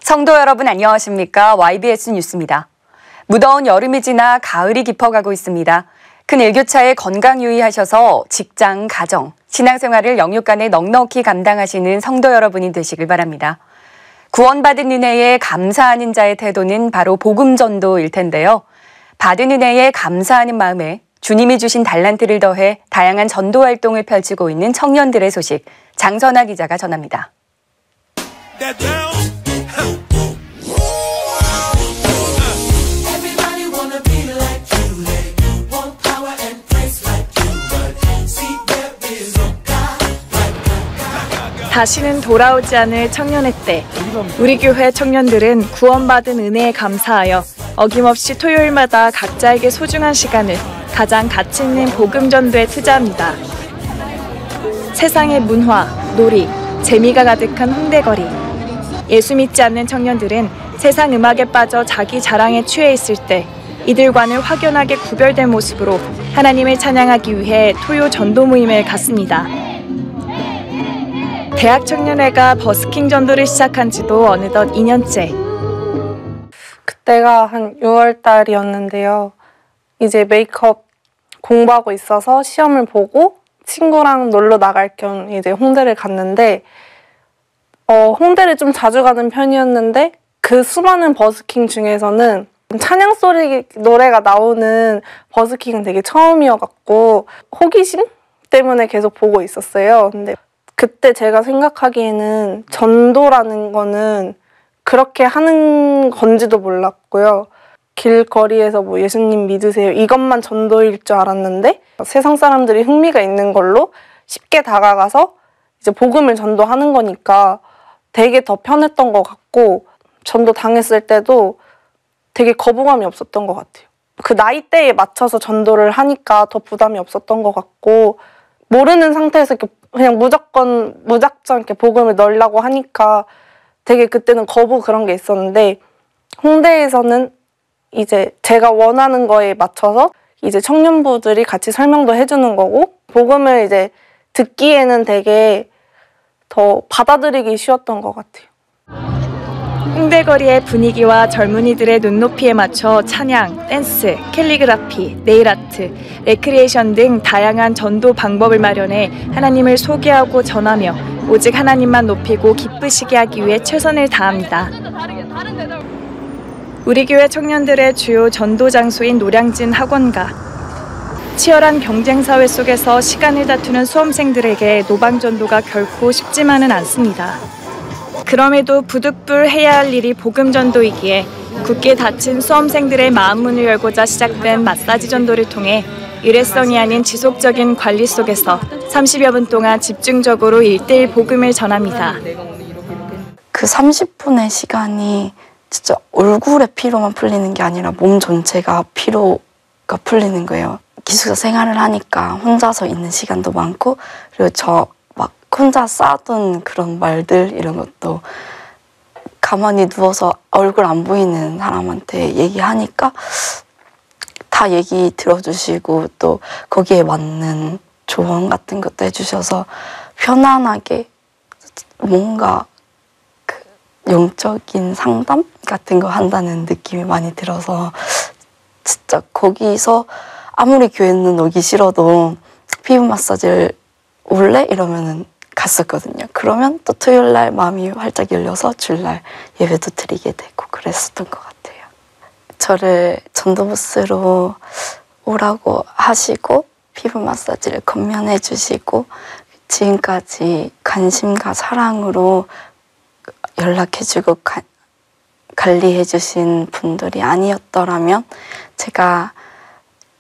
성도 여러분 안녕하십니까? YBS 뉴스입니다. 무더운 여름이 지나 가을이 깊어가고 있습니다. 큰 일교차에 건강 유의하셔서 직장, 가정, 신앙생활을 영육간에 넉넉히 감당하시는 성도 여러분이 되시길 바랍니다. 구원받은 은혜에 감사하는 자의 태도는 바로 복음 전도일 텐데요. 받은 은혜에 감사하는 마음에 주님이 주신 달란트를 더해 다양한 전도 활동을 펼치고 있는 청년들의 소식, 장선아 기자가 전합니다. 다시는 돌아오지 않을 청년의 때, 우리 교회 청년들은 구원받은 은혜에 감사하여 어김없이 토요일마다 각자에게 소중한 시간을 가장 가치 있는 복음 전도에 투자합니다. 세상의 문화, 놀이, 재미가 가득한 홍대거리. 예수 믿지 않는 청년들은 세상 음악에 빠져 자기 자랑에 취해 있을 때 이들과는 확연하게 구별된 모습으로 하나님을 찬양하기 위해 토요 전도 모임을 갖습니다. 대학 청년회가 버스킹 전도를 시작한 지도 어느덧 2년째. 그때가 한 6월 달이었는데요. 이제 메이크업 공부하고 있어서 시험을 보고 친구랑 놀러 나갈 겸 이제 홍대를 갔는데 홍대를 좀 자주 가는 편이었는데 그 수많은 버스킹 중에서는 찬양 소리 노래가 나오는 버스킹은 되게 처음이어갖고 호기심 때문에 계속 보고 있었어요. 근데 그때 제가 생각하기에는 전도라는 거는 그렇게 하는 건지도 몰랐고요. 길거리에서 뭐 예수님 믿으세요 이것만 전도일 줄 알았는데 세상 사람들이 흥미가 있는 걸로 쉽게 다가가서 이제 복음을 전도하는 거니까 되게 더 편했던 것 같고 전도 당했을 때도 되게 거부감이 없었던 것 같아요. 그 나이대에 맞춰서 전도를 하니까 더 부담이 없었던 것 같고 모르는 상태에서 이렇게 그냥 무작정 이렇게 복음을 넣으려고 하니까 되게 그때는 거부 그런 게 있었는데 홍대에서는 이제 제가 원하는 거에 맞춰서 이제 청년부들이 같이 설명도 해주는 거고 복음을 이제 듣기에는 되게 더 받아들이기 쉬웠던 것 같아요. 홍대거리의 분위기와 젊은이들의 눈높이에 맞춰 찬양, 댄스, 캘리그라피, 네일아트, 레크리에이션 등 다양한 전도 방법을 마련해 하나님을 소개하고 전하며 오직 하나님만 높이고 기쁘시게 하기 위해 최선을 다합니다. 우리 교회 청년들의 주요 전도 장소인 노량진 학원가. 치열한 경쟁 사회 속에서 시간을 다투는 수험생들에게 노방전도가 결코 쉽지만은 않습니다. 그럼에도 부득불 해야 할 일이 복음 전도이기에 굳게 닫힌 수험생들의 마음 문을 열고자 시작된 마사지 전도를 통해 일회성이 아닌 지속적인 관리 속에서 30여 분 동안 집중적으로 1:1 복음을 전합니다. 그 30분의 시간이 진짜 얼굴의 피로만 풀리는 게 아니라 몸 전체가 피로가 풀리는 거예요. 기숙사 생활을 하니까 혼자서 있는 시간도 많고 그리고 저 막 혼자 쌓아둔 그런 말들 이런 것도 가만히 누워서 얼굴 안 보이는 사람한테 얘기하니까 다 얘기 들어주시고 또 거기에 맞는 조언 같은 것도 해주셔서 편안하게 뭔가 그 영적인 상담 같은 거 한다는 느낌이 많이 들어서 진짜 거기서 아무리 교회는 오기 싫어도 피부 마사지를 올래? 이러면은 갔었거든요. 그러면 또 토요일 날 마음이 활짝 열려서 주일날 예배도 드리게 되고 그랬었던 것 같아요. 저를 전도부스로 오라고 하시고 피부 마사지를 건면해 주시고 지금까지 관심과 사랑으로 연락해주고 관리해주신 분들이 아니었더라면 제가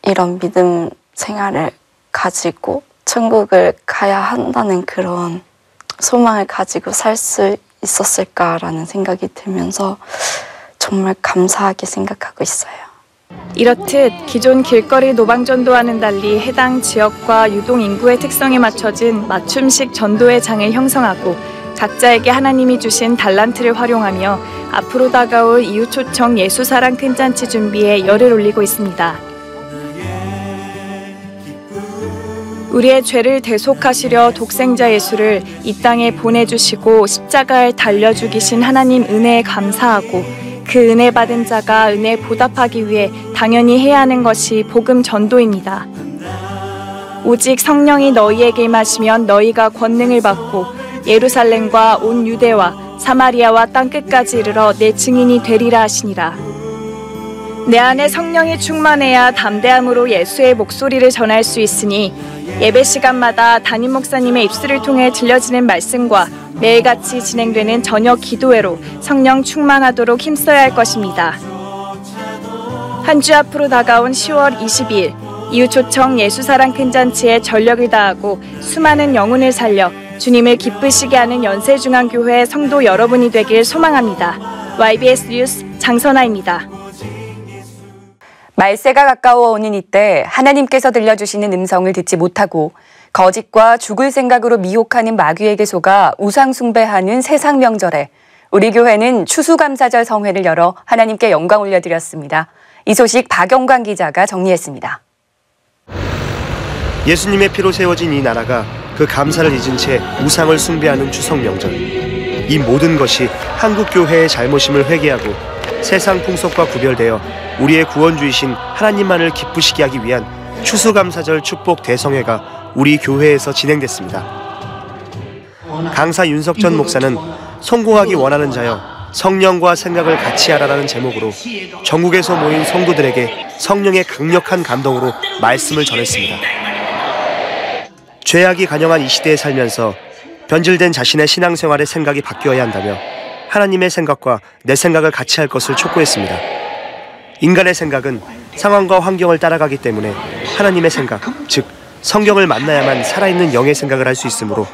이런 믿음 생활을 가지고 천국을 가야 한다는 그런 소망을 가지고 살 수 있었을까라는 생각이 들면서 정말 감사하게 생각하고 있어요. 이렇듯 기존 길거리 노방전도와는 달리 해당 지역과 유동 인구의 특성에 맞춰진 맞춤식 전도의 장을 형성하고 각자에게 하나님이 주신 달란트를 활용하며 앞으로 다가올 이웃초청 예수사랑 큰잔치 준비에 열을 올리고 있습니다. 우리의 죄를 대속하시려 독생자 예수를 이 땅에 보내주시고 십자가에 달려 죽이신 하나님 은혜에 감사하고 그 은혜 받은 자가 은혜 보답하기 위해 당연히 해야 하는 것이 복음 전도입니다. 오직 성령이 너희에게 임하시면 너희가 권능을 받고 예루살렘과 온 유대와 사마리아와 땅끝까지 이르러 내 증인이 되리라 하시니라. 내 안에 성령이 충만해야 담대함으로 예수의 목소리를 전할 수 있으니 예배 시간마다 담임 목사님의 입술을 통해 들려지는 말씀과 매일같이 진행되는 저녁 기도회로 성령 충만하도록 힘써야 할 것입니다. 한 주 앞으로 다가온 10월 22일 이웃초청 예수사랑 큰잔치에 전력을 다하고 수많은 영혼을 살려 주님을 기쁘시게 하는 연세중앙교회 성도 여러분이 되길 소망합니다. YBS 뉴스 장선아입니다. 말세가 가까워 오는 이때 하나님께서 들려주시는 음성을 듣지 못하고 거짓과 죽을 생각으로 미혹하는 마귀에게 속아 우상 숭배하는 세상 명절에 우리 교회는 추수감사절 성회를 열어 하나님께 영광 올려드렸습니다. 이 소식 박영광 기자가 정리했습니다. 예수님의 피로 세워진 이 나라가 그 감사를 잊은 채 우상을 숭배하는 추석 명절. 이 모든 것이 한국 교회의 잘못임을 회개하고 세상 풍속과 구별되어 우리의 구원주이신 하나님만을 기쁘시게 하기 위한 추수감사절 축복 대성회가 우리 교회에서 진행됐습니다. 강사 윤석전 목사는 성공하기 원하는 자여 성령과 생각을 같이 하라라는 제목으로 전국에서 모인 성도들에게 성령의 강력한 감동으로 말씀을 전했습니다. 죄악이 간영한 이 시대에 살면서 변질된 자신의 신앙생활의 생각이 바뀌어야 한다며 하나님의 생각과 내 생각을 같이 할 것을 촉구했습니다. 인간의 생각은 상황과 환경을 따라가기 때문에 하나님의 생각, 즉 성경을 만나야만 살아있는 영의 생각을 할 수 있으므로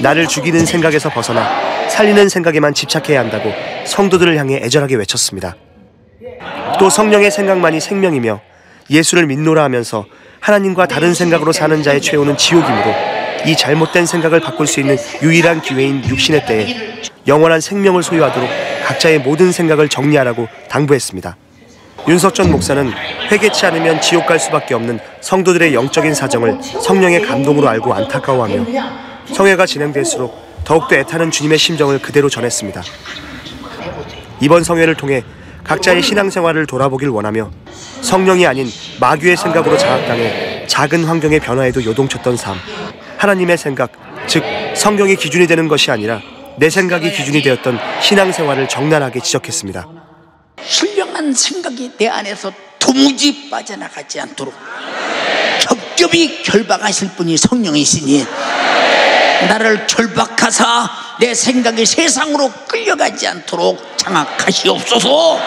나를 죽이는 생각에서 벗어나 살리는 생각에만 집착해야 한다고 성도들을 향해 애절하게 외쳤습니다. 또 성령의 생각만이 생명이며 예수를 믿노라 하면서 하나님과 다른 생각으로 사는 자의 최후는 지옥이므로 이 잘못된 생각을 바꿀 수 있는 유일한 기회인 육신의 때에 영원한 생명을 소유하도록 각자의 모든 생각을 정리하라고 당부했습니다. 윤석전 목사는 회개치 않으면 지옥 갈 수밖에 없는 성도들의 영적인 사정을 성령의 감동으로 알고 안타까워하며 성회가 진행될수록 더욱더 애타는 주님의 심정을 그대로 전했습니다. 이번 성회를 통해 각자의 신앙생활을 돌아보길 원하며 성령이 아닌 마귀의 생각으로 장악당해 작은 환경의 변화에도 요동쳤던 삶, 하나님의 생각, 즉 성경이 기준이 되는 것이 아니라 내 생각이 기준이 되었던 신앙생활을 적나라하게 지적했습니다. 신령한 생각이 내 안에서 도무지 빠져나가지 않도록 겹겹이 결박하실 분이 성령이시니 나를 결박하사 내 생각이 세상으로 끌려가지 않도록 장악하시옵소서.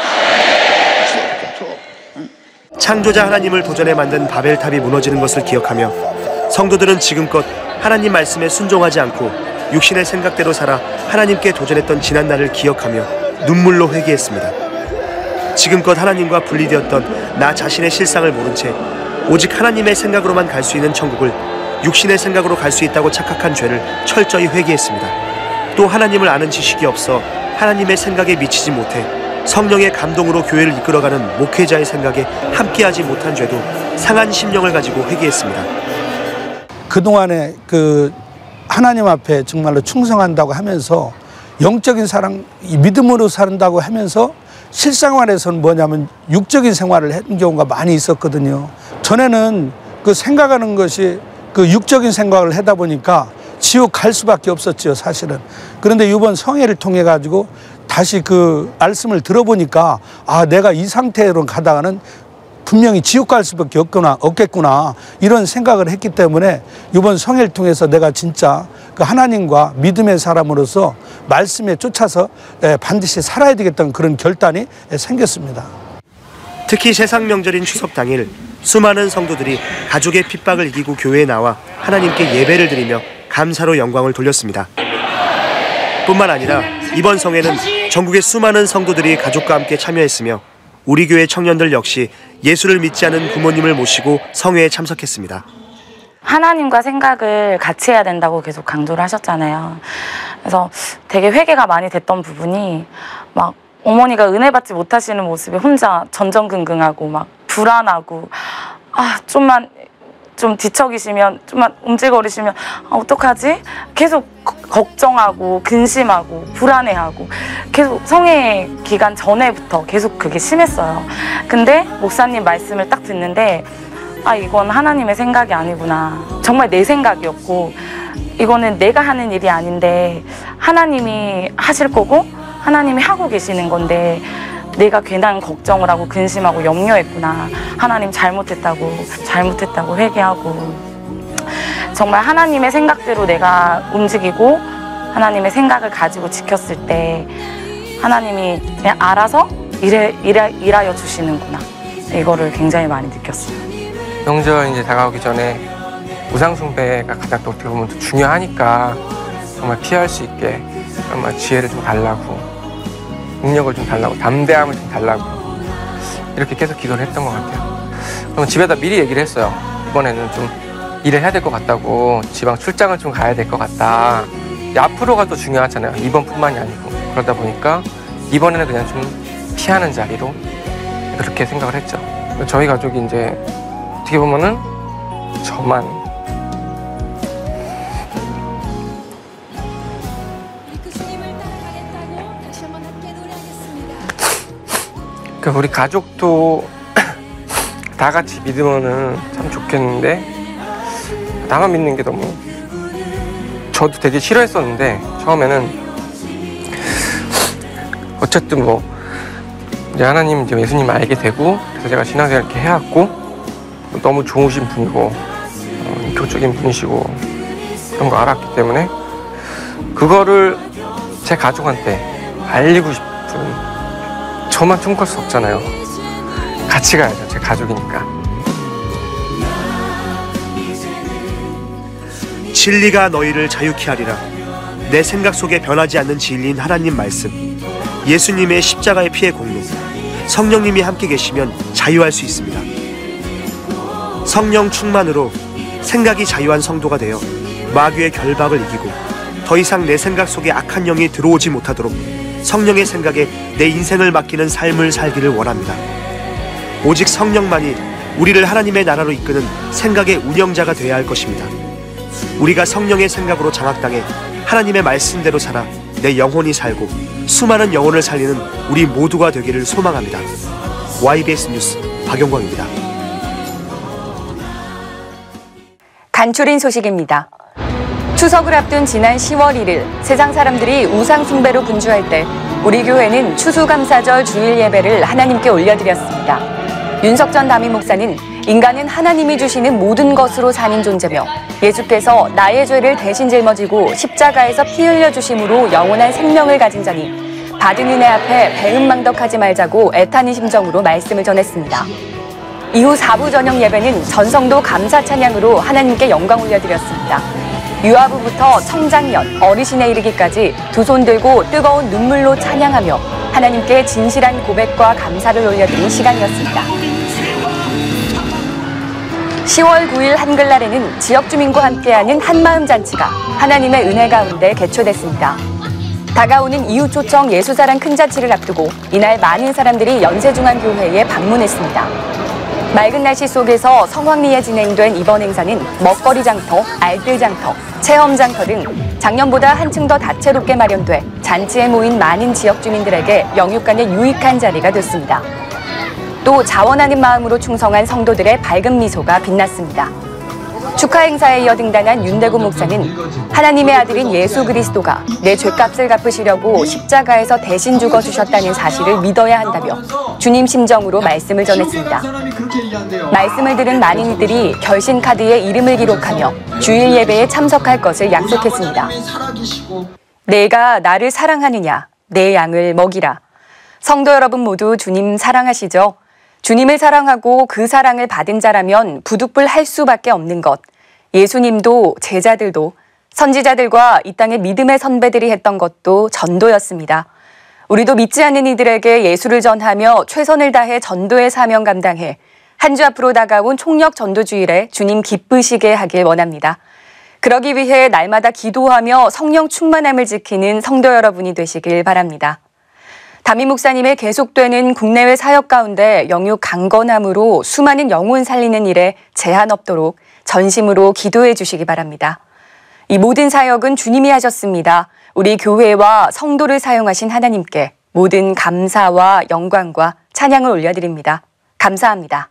창조자 하나님을 도전에 만든 바벨탑이 무너지는 것을 기억하며 성도들은 지금껏 하나님 말씀에 순종하지 않고 육신의 생각대로 살아 하나님께 도전했던 지난날을 기억하며 눈물로 회개했습니다. 지금껏 하나님과 분리되었던 나 자신의 실상을 모른 채 오직 하나님의 생각으로만 갈 수 있는 천국을 육신의 생각으로 갈 수 있다고 착각한 죄를 철저히 회개했습니다. 또 하나님을 아는 지식이 없어 하나님의 생각에 미치지 못해 성령의 감동으로 교회를 이끌어가는 목회자의 생각에 함께하지 못한 죄도 상한 심령을 가지고 회개했습니다. 그동안에 하나님 앞에 정말로 충성한다고 하면서 영적인 사랑, 믿음으로 산다고 하면서 실생활에서는 뭐냐면 육적인 생활을 했던 경우가 많이 있었거든요. 전에는 생각하는 것이 육적인 생각을 하다 보니까 지옥 갈 수밖에 없었죠, 사실은. 그런데 이번 성회를 통해 가지고 다시 말씀을 들어보니까 내가 이 상태로 가다가는 분명히 지옥 갈 수밖에 없겠구나 이런 생각을 했기 때문에 이번 성회를 통해서 내가 진짜 하나님과 믿음의 사람으로서 말씀에 쫓아서 반드시 살아야 되겠다는 그런 결단이 생겼습니다. 특히 세상 명절인 추석 당일 수많은 성도들이 가족의 핍박을 이기고 교회에 나와 하나님께 예배를 드리며 감사로 영광을 돌렸습니다. 뿐만 아니라 이번 성회는 전국의 수많은 성도들이 가족과 함께 참여했으며 우리 교회 청년들 역시 예수를 믿지 않은 부모님을 모시고 성회에 참석했습니다. 하나님과 생각을 같이 해야 된다고 계속 강조를 하셨잖아요. 그래서 되게 회개가 많이 됐던 부분이 막 어머니가 은혜 받지 못하시는 모습에 혼자 전전긍긍하고 막 불안하고 좀만 좀 뒤척이시면 좀만 움찔거리시면 어떡하지? 계속 걱정하고 근심하고 불안해하고 계속 성회 기간 전에부터 계속 그게 심했어요. 근데 목사님 말씀을 딱 듣는데 이건 하나님의 생각이 아니구나. 정말 내 생각이었고 이거는 내가 하는 일이 아닌데 하나님이 하실 거고 하나님이 하고 계시는 건데 내가 괜한 걱정을 하고 근심하고 염려했구나. 하나님 잘못했다고 회개하고 정말 하나님의 생각대로 내가 움직이고 하나님의 생각을 가지고 지켰을 때 하나님이 그냥 알아서 일하여 주시는구나. 이거를 굉장히 많이 느꼈어요. 명절 이제 다가오기 전에 우상숭배가 가장 어떻게 보면 더 중요하니까 정말 피할 수 있게 정말 지혜를 좀 달라고, 능력을 좀 달라고, 담대함을 좀 달라고 이렇게 계속 기도를 했던 것 같아요. 그럼 집에다 미리 얘기를 했어요. 이번에는 좀 일을 해야 될 것 같다고, 지방 출장을 좀 가야 될 것 같다. 앞으로가 또 중요하잖아요. 이번뿐만이 아니고. 그러다 보니까 이번에는 그냥 좀 피하는 자리로 그렇게 생각을 했죠. 저희 가족이 이제 어떻게 보면은 저만 그러니까 우리 가족도 다 같이 믿으면은 참 좋겠는데 나만 믿는 게 너무 저도 되게 싫어했었는데 처음에는 어쨌든 뭐 이제 하나님 이제 예수님 알게 되고 그래서 제가 신앙생활 이렇게 해왔고 너무 좋으신 분이고 교적인 분이시고 그런 거 알았기 때문에 그거를 제 가족한테 알리고 싶은 저만 통과할 수 없잖아요. 같이 가야죠. 제 가족이니까. 진리가 너희를 자유케 하리라. 내 생각 속에 변하지 않는 진리인 하나님 말씀, 예수님의 십자가의 피의 공로, 성령님이 함께 계시면 자유할 수 있습니다. 성령 충만으로 생각이 자유한 성도가 되어 마귀의 결박을 이기고 더 이상 내 생각 속에 악한 영이 들어오지 못하도록 성령의 생각에 내 인생을 맡기는 삶을 살기를 원합니다. 오직 성령만이 우리를 하나님의 나라로 이끄는 생각의 운영자가 되어야 할 것입니다. 우리가 성령의 생각으로 장악당해 하나님의 말씀대로 살아 내 영혼이 살고 수많은 영혼을 살리는 우리 모두가 되기를 소망합니다. YBS 뉴스 박영광입니다. 간추린 소식입니다. 추석을 앞둔 지난 10월 1일 세상 사람들이 우상 숭배로 분주할 때 우리 교회는 추수감사절 주일 예배를 하나님께 올려드렸습니다. 윤석전 담임 목사는 인간은 하나님이 주시는 모든 것으로 사는 존재며 예수께서 나의 죄를 대신 짊어지고 십자가에서 피 흘려주심으로 영원한 생명을 가진 자니 받은 은혜 앞에 배은망덕하지 말자고 애타는 심정으로 말씀을 전했습니다. 이후 4부 저녁 예배는 전성도 감사 찬양으로 하나님께 영광 올려드렸습니다. 유아부부터 청장년, 어르신에 이르기까지 두 손 들고 뜨거운 눈물로 찬양하며 하나님께 진실한 고백과 감사를 올려드린 시간이었습니다. 10월 9일 한글날에는 지역 주민과 함께하는 한마음 잔치가 하나님의 은혜 가운데 개최됐습니다. 다가오는 이웃 초청 예수사랑 큰 잔치를 앞두고 이날 많은 사람들이 연세중앙교회에 방문했습니다. 맑은 날씨 속에서 성황리에 진행된 이번 행사는 먹거리 장터, 알뜰 장터, 체험 장터 등 작년보다 한층 더 다채롭게 마련돼 잔치에 모인 많은 지역 주민들에게 영육간의 유익한 자리가 됐습니다. 또 자원하는 마음으로 충성한 성도들의 밝은 미소가 빛났습니다. 축하 행사에 이어 등단한 윤대구 목사는 하나님의 아들인 예수 그리스도가 내 죄값을 갚으시려고 십자가에서 대신 죽어주셨다는 사실을 믿어야 한다며 주님 심정으로 말씀을 전했습니다. 말씀을 들은 많은 이들이 결신 카드에 이름을 기록하며 주일 예배에 참석할 것을 약속했습니다. 내가 나를 사랑하느냐, 내 양을 먹이라. 성도 여러분 모두 주님 사랑하시죠? 주님을 사랑하고 그 사랑을 받은 자라면 부득불할 수밖에 없는 것. 예수님도 제자들도 선지자들과 이 땅의 믿음의 선배들이 했던 것도 전도였습니다. 우리도 믿지 않는 이들에게 예수를 전하며 최선을 다해 전도의 사명 감당해 한 주 앞으로 다가온 총력 전도주일에 주님 기쁘시게 하길 원합니다. 그러기 위해 날마다 기도하며 성령 충만함을 지키는 성도 여러분이 되시길 바랍니다. 담임 목사님의 계속되는 국내외 사역 가운데 영육 강건함으로 수많은 영혼 살리는 일에 제한 없도록 전심으로 기도해 주시기 바랍니다. 이 모든 사역은 주님이 하셨습니다. 우리 교회와 성도를 사용하신 하나님께 모든 감사와 영광과 찬양을 올려드립니다. 감사합니다.